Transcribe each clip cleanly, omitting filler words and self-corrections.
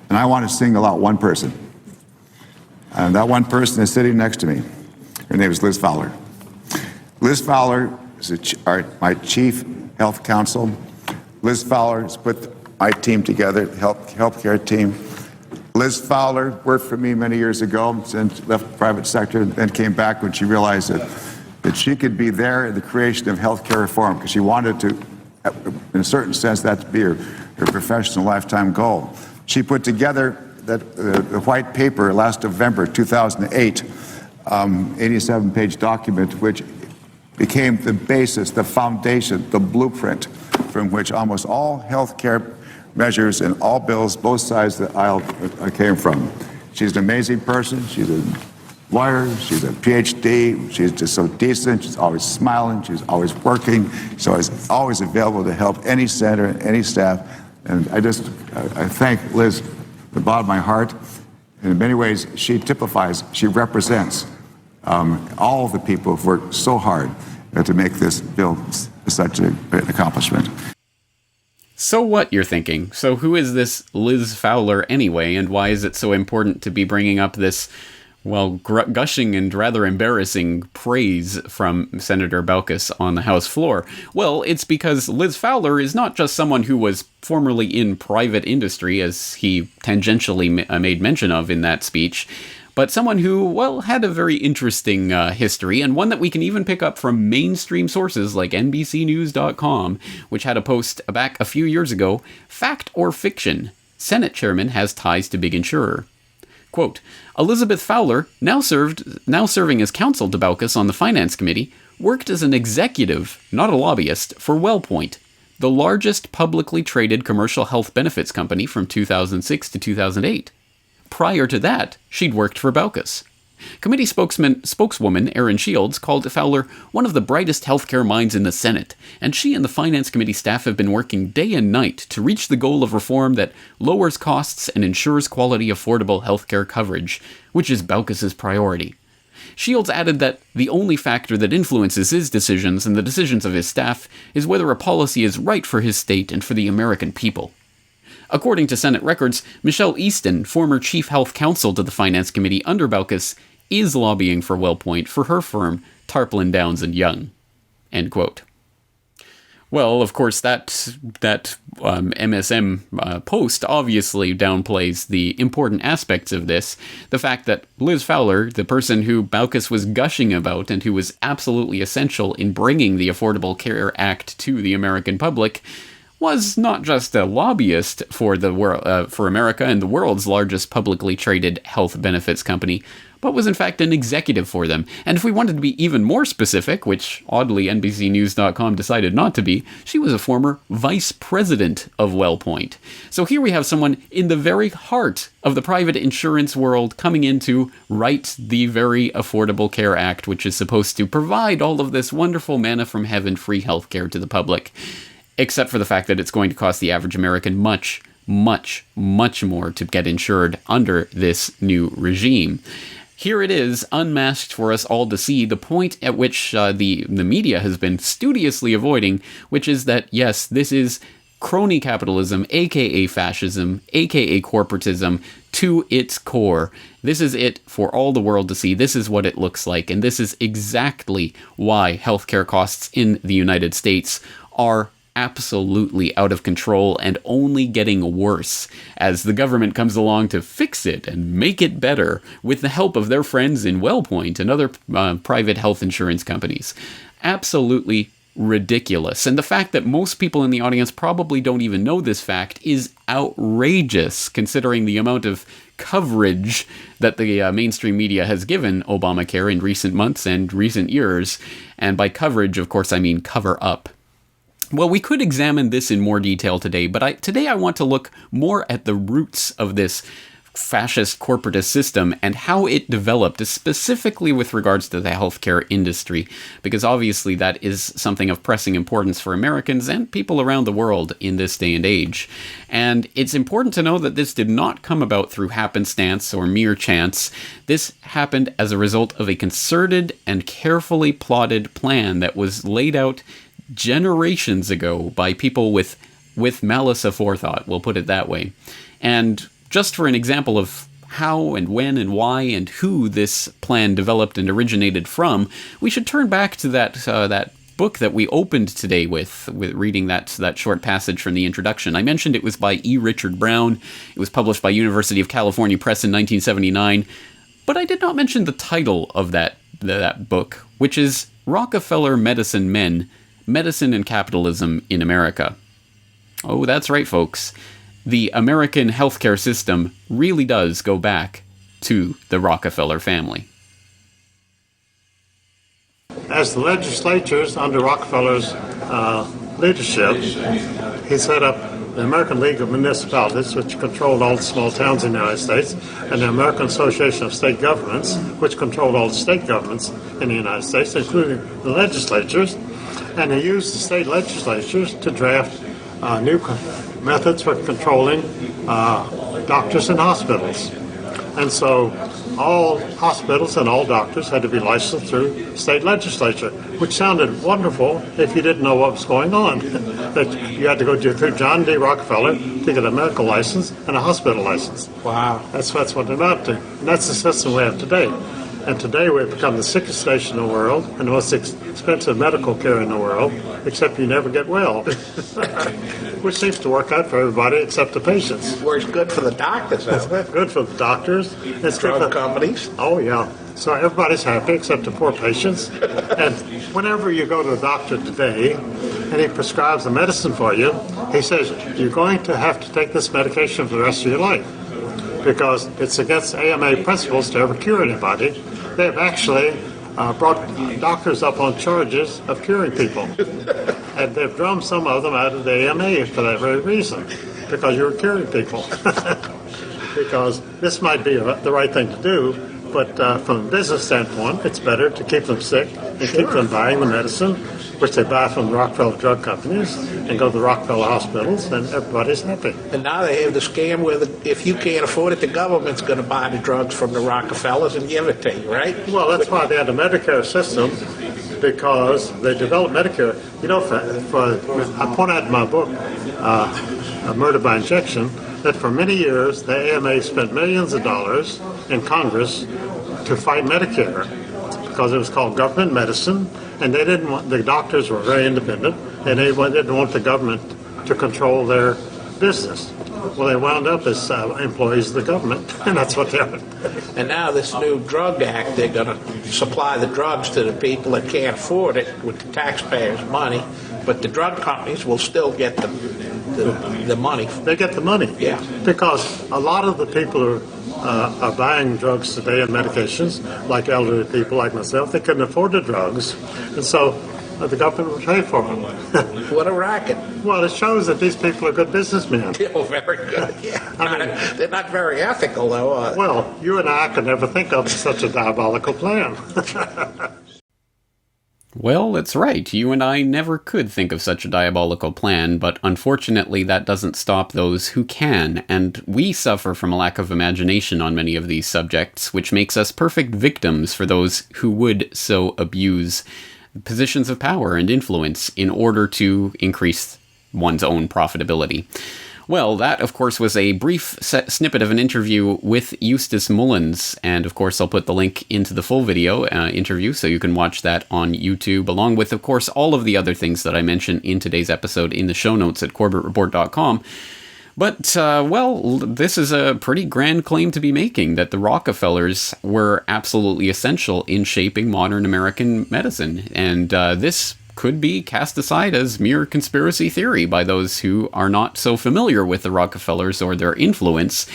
And I want to single out one person. And that one person is sitting next to me. Her name is Liz Fowler. Liz Fowler is my chief health counsel. Liz Fowler has put my team together, the healthcare team. Liz Fowler worked for me many years ago, and left the private sector, and then came back when she realized that she could be there in the creation of healthcare reform, because she wanted to, in a certain sense, that to be her professional lifetime goal. She put together the white paper last November 2008, 87-page document, which became the basis, the foundation, the blueprint from which almost all healthcare measures and all bills, both sides of the aisle, came from. She's an amazing person. She's a lawyer. She's a PhD. She's just so decent. She's always smiling. She's always working. She's always available to help any senator, any staff. And I thank Liz from the bottom of my heart. And in many ways, she typifies, she represents all of the people who've worked so hard to make this bill such a great accomplishment. So what, you're thinking? So who is this Liz Fowler anyway, and why is it so important to be bringing up this, well, gushing and rather embarrassing praise from Senator Baucus on the House floor? Well, it's because Liz Fowler is not just someone who was formerly in private industry, as he tangentially made mention of in that speech, but someone who, well, had a very interesting history, and one that we can even pick up from mainstream sources like NBCnews.com, which had a post back a few years ago, Fact or Fiction? Senate Chairman has ties to big insurer. Quote, Elizabeth Fowler, now serving as counsel to Baucus on the Finance Committee, worked as an executive, not a lobbyist, for WellPoint, the largest publicly traded commercial health benefits company from 2006 to 2008. Prior to that, she'd worked for Baucus. Committee spokeswoman Erin Shields called Fowler one of the brightest healthcare minds in the Senate, and she and the Finance Committee staff have been working day and night to reach the goal of reform that lowers costs and ensures quality, affordable healthcare coverage, which is Baucus's priority. Shields added that the only factor that influences his decisions and the decisions of his staff is whether a policy is right for his state and for the American people. According to Senate records, Michelle Easton, former chief health counsel to the Finance Committee under Baucus, is lobbying for WellPoint for her firm, Tarplin, Downs & Young. End quote. Well, of course, that MSM post obviously downplays the important aspects of this. The fact that Liz Fowler, the person who Baucus was gushing about and who was absolutely essential in bringing the Affordable Care Act to the American public, was not just a lobbyist for for America and the world's largest publicly traded health benefits company, but was in fact an executive for them. And if we wanted to be even more specific, which oddly NBCnews.com decided not to be, she was a former vice president of WellPoint. So here we have someone in the very heart of the private insurance world coming in to write the very Affordable Care Act, which is supposed to provide all of this wonderful manna from heaven free healthcare to the public. Except for the fact that it's going to cost the average American much, much, much more to get insured under this new regime. Here it is, unmasked for us all to see, the point at which the media has been studiously avoiding, which is that, yes, this is crony capitalism, aka fascism, aka corporatism, to its core. This is it for all the world to see. This is what it looks like, and this is exactly why healthcare costs in the United States are absolutely out of control and only getting worse as the government comes along to fix it and make it better with the help of their friends in WellPoint and other private health insurance companies. Absolutely ridiculous. And the fact that most people in the audience probably don't even know this fact is outrageous, considering the amount of coverage that the mainstream media has given Obamacare in recent months and recent years. And by coverage, of course, I mean cover up. Well, we could examine this in more detail today, but today I want to look more at the roots of this fascist corporatist system and how it developed, specifically with regards to the healthcare industry, because obviously that is something of pressing importance for Americans and people around the world in this day and age. And it's important to know that this did not come about through happenstance or mere chance. This happened as a result of a concerted and carefully plotted plan that was laid out generations ago by people with malice aforethought, we'll put it that way. And just for an example of how and when and why and who this plan developed and originated from, we should turn back to that book that we opened today with reading that short passage from the introduction. I mentioned it was by E. Richard Brown. It was published by University of California Press in 1979, but I did not mention the title of that book, which is Rockefeller Medicine Men, Medicine and Capitalism in America. Oh, that's right, folks. The American healthcare system really does go back to the Rockefeller family. As the legislatures under Rockefeller's leadership, he set up the American League of Municipalities, which controlled all the small towns in the United States, and the American Association of State Governments, which controlled all the state governments in the United States, including the legislatures. And he used the state legislatures to draft new methods for controlling doctors and hospitals. And so all hospitals and all doctors had to be licensed through state legislature, which sounded wonderful if you didn't know what was going on. That you had to go through John D. Rockefeller to get a medical license and a hospital license. Wow. That's what it amounted to. And that's the system we have today. And today we've become the sickest nation in the world and the most expensive medical care in the world, except you never get well. Which seems to work out for everybody except the patients. Works good for the doctors, doesn't it? Good for the doctors. It's good Drug for companies. Oh, yeah. So everybody's happy except the poor patients. And whenever you go to a doctor today and he prescribes a medicine for you, he says, you're going to have to take this medication for the rest of your life because it's against AMA principles to ever cure anybody. They've actually brought doctors up on charges of curing people. And they've drummed some of them out of the AMA for that very reason, because you're curing people. Because this might be the right thing to do, but from a business standpoint, it's better to keep them sick and keep them buying the medicine, which they buy from the Rockefeller drug companies, and go to the Rockefeller hospitals, and everybody's happy. And now they have the scam where if you can't afford it, the government's going to buy the drugs from the Rockefellers and give it to you, right? Well, that's why they had the Medicare system, because they developed Medicare. You know, I point out in my book, Murder by Injection, that for many years the AMA spent millions of dollars in Congress to fight Medicare because it was called government medicine, and they didn't want, the doctors were very independent, and they didn't want the government to control their business. Well, they wound up as employees of the government, and that's what they are. And now this new drug act, they're going to supply the drugs to the people that can't afford it with the taxpayers' money, but the drug companies will still get the money. They get the money. Yeah. Because a lot of the people who are buying drugs today and medications, like elderly people like myself, they couldn't afford the drugs, and so the government will pay for them. What a racket. Well, it shows that these people are good businessmen. Oh, very good. Yeah. They're not very ethical, though. Well, you and I could never think of such a diabolical plan. Well, that's right. You and I never could think of such a diabolical plan, but unfortunately that doesn't stop those who can, and we suffer from a lack of imagination on many of these subjects, which makes us perfect victims for those who would so abuse positions of power and influence in order to increase one's own profitability. Well, that, of course, was a brief snippet of an interview with Eustace Mullins, and, of course, I'll put the link into the full video interview so you can watch that on YouTube, along with, of course, all of the other things that I mentioned in today's episode in the show notes at corbettreport.com. But, well, this is a pretty grand claim to be making, that the Rockefellers were absolutely essential in shaping modern American medicine, and this could be cast aside as mere conspiracy theory by those who are not so familiar with the Rockefellers or their influence.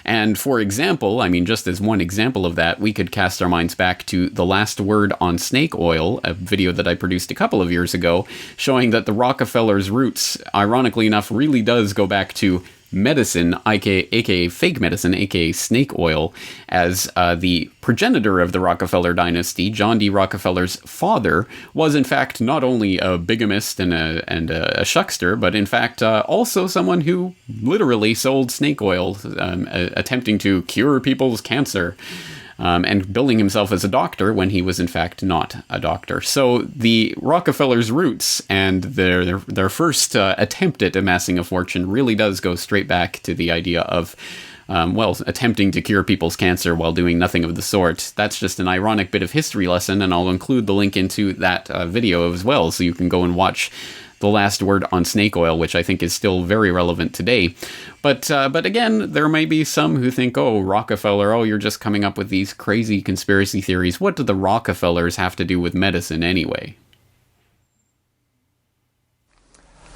And for example, I mean, just as one example of that, we could cast our minds back to The Last Word on Snake Oil, a video that I produced a couple of years ago, showing that the Rockefellers' roots, ironically enough, really does go back to medicine, aka fake medicine, aka snake oil, as the progenitor of the Rockefeller dynasty, John D. Rockefeller's father, was in fact not only a bigamist and a shuckster, but in fact also someone who literally sold snake oil, attempting to cure people's cancer. And billing himself as a doctor when he was in fact not a doctor. So the Rockefellers' roots and their first attempt at amassing a fortune really does go straight back to the idea of attempting to cure people's cancer while doing nothing of the sort. That's just an ironic bit of history lesson, and I'll include the link into that video as well, so you can go and watch the last word on snake oil, which I think is still very relevant today. But again, there may be some who think, oh, Rockefeller, oh, you're just coming up with these crazy conspiracy theories. What do the Rockefellers have to do with medicine anyway?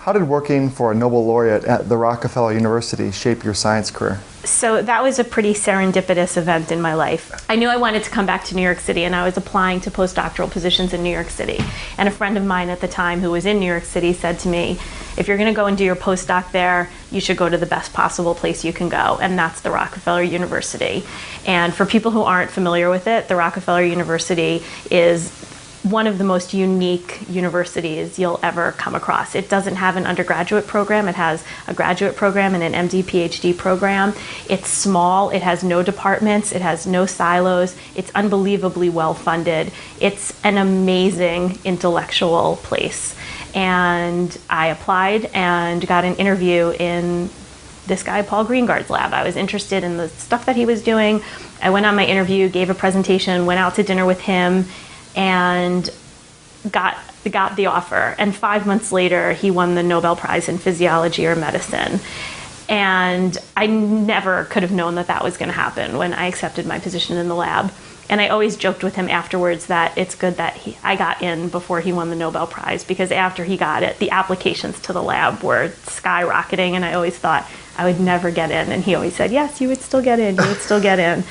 How did working for a Nobel laureate at the Rockefeller University shape your science career? So that was a pretty serendipitous event in my life. I knew I wanted to come back to New York City, and I was applying to postdoctoral positions in New York City. And a friend of mine at the time who was in New York City said to me, if you're going to go and do your postdoc there, you should go to the best possible place you can go, and that's the Rockefeller University. And for people who aren't familiar with it, the Rockefeller University is one of the most unique universities you'll ever come across. It doesn't have an undergraduate program. It has a graduate program and an MD, PhD program. It's small. It has no departments. It has no silos. It's unbelievably well funded. It's an amazing intellectual place. And I applied and got an interview in this guy, Paul Greengard's lab. I was interested in the stuff that he was doing. I went on my interview, gave a presentation, went out to dinner with him, and got the offer. And 5 months later, he won the Nobel Prize in Physiology or Medicine. And I never could have known that that was going to happen when I accepted my position in the lab. And I always joked with him afterwards that it's good that I got in before he won the Nobel Prize, because after he got it, the applications to the lab were skyrocketing, and I always thought I would never get in. And he always said, yes, you would still get in, you would still get in.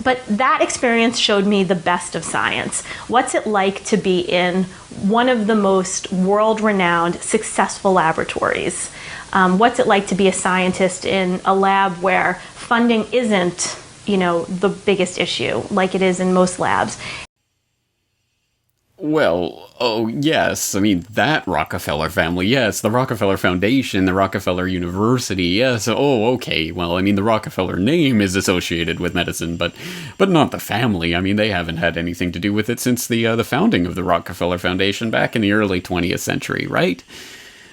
But that experience showed me the best of science. What's it like to be in one of the most world-renowned, successful laboratories? What's it like to be a scientist in a lab where funding isn't, the biggest issue, like it is in most labs? Well, oh, yes. I mean, that Rockefeller family, yes. The Rockefeller Foundation, the Rockefeller University, yes. Oh, okay. Well, I mean, the Rockefeller name is associated with medicine, but not the family. I mean, they haven't had anything to do with it since the founding of the Rockefeller Foundation back in the early 20th century, right?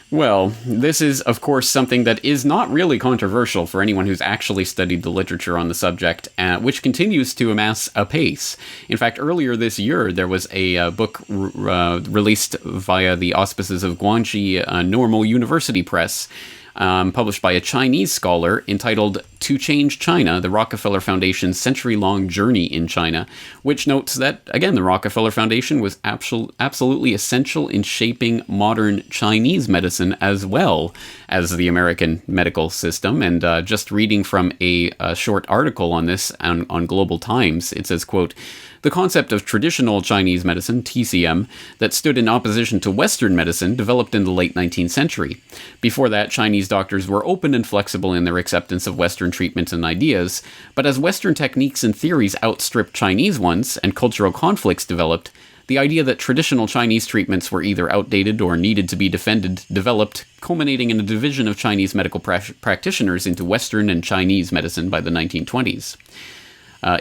Well, this is, of course, something that is not really controversial for anyone who's actually studied the literature on the subject, which continues to amass apace. In fact, earlier this year, there was a book released via the auspices of Guangxi Normal University Press, published by a Chinese scholar, entitled To Change China, the Rockefeller Foundation's Century-Long Journey in China, which notes that, again, the Rockefeller Foundation was absolutely essential in shaping modern Chinese medicine as well as the American medical system. And just reading from a short article on this on Global Times, it says, quote, "The concept of traditional Chinese medicine, TCM, that stood in opposition to Western medicine developed in the late 19th century. Before that, Chinese doctors were open and flexible in their acceptance of Western treatments and ideas, but as Western techniques and theories outstripped Chinese ones and cultural conflicts developed, the idea that traditional Chinese treatments were either outdated or needed to be defended developed, culminating in a division of Chinese medical practitioners into Western and Chinese medicine by the 1920s.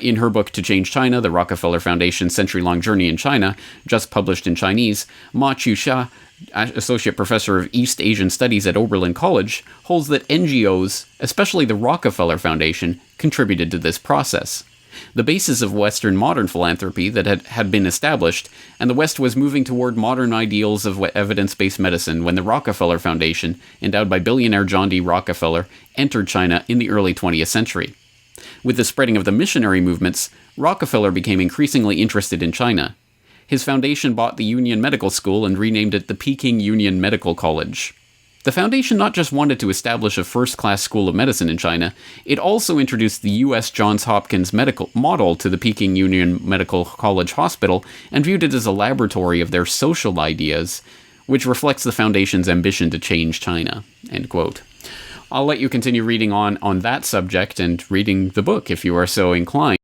In her book To Change China, the Rockefeller Foundation's Century-Long Journey in China, just published in Chinese, Ma Qiuxia, Associate Professor of East Asian Studies at Oberlin College, holds that NGOs, especially the Rockefeller Foundation, contributed to this process. The basis of Western modern philanthropy that had been established, and the West was moving toward modern ideals of evidence-based medicine when the Rockefeller Foundation, endowed by billionaire John D. Rockefeller, entered China in the early 20th century. With the spreading of the missionary movements, Rockefeller became increasingly interested in China. His foundation bought the Union Medical School and renamed it the Peking Union Medical College. The foundation not just wanted to establish a first-class school of medicine in China, it also introduced the U.S. Johns Hopkins medical model to the Peking Union Medical College Hospital and viewed it as a laboratory of their social ideas, which reflects the foundation's ambition to change China." End quote. I'll let you continue reading on that subject and reading the book if you are so inclined.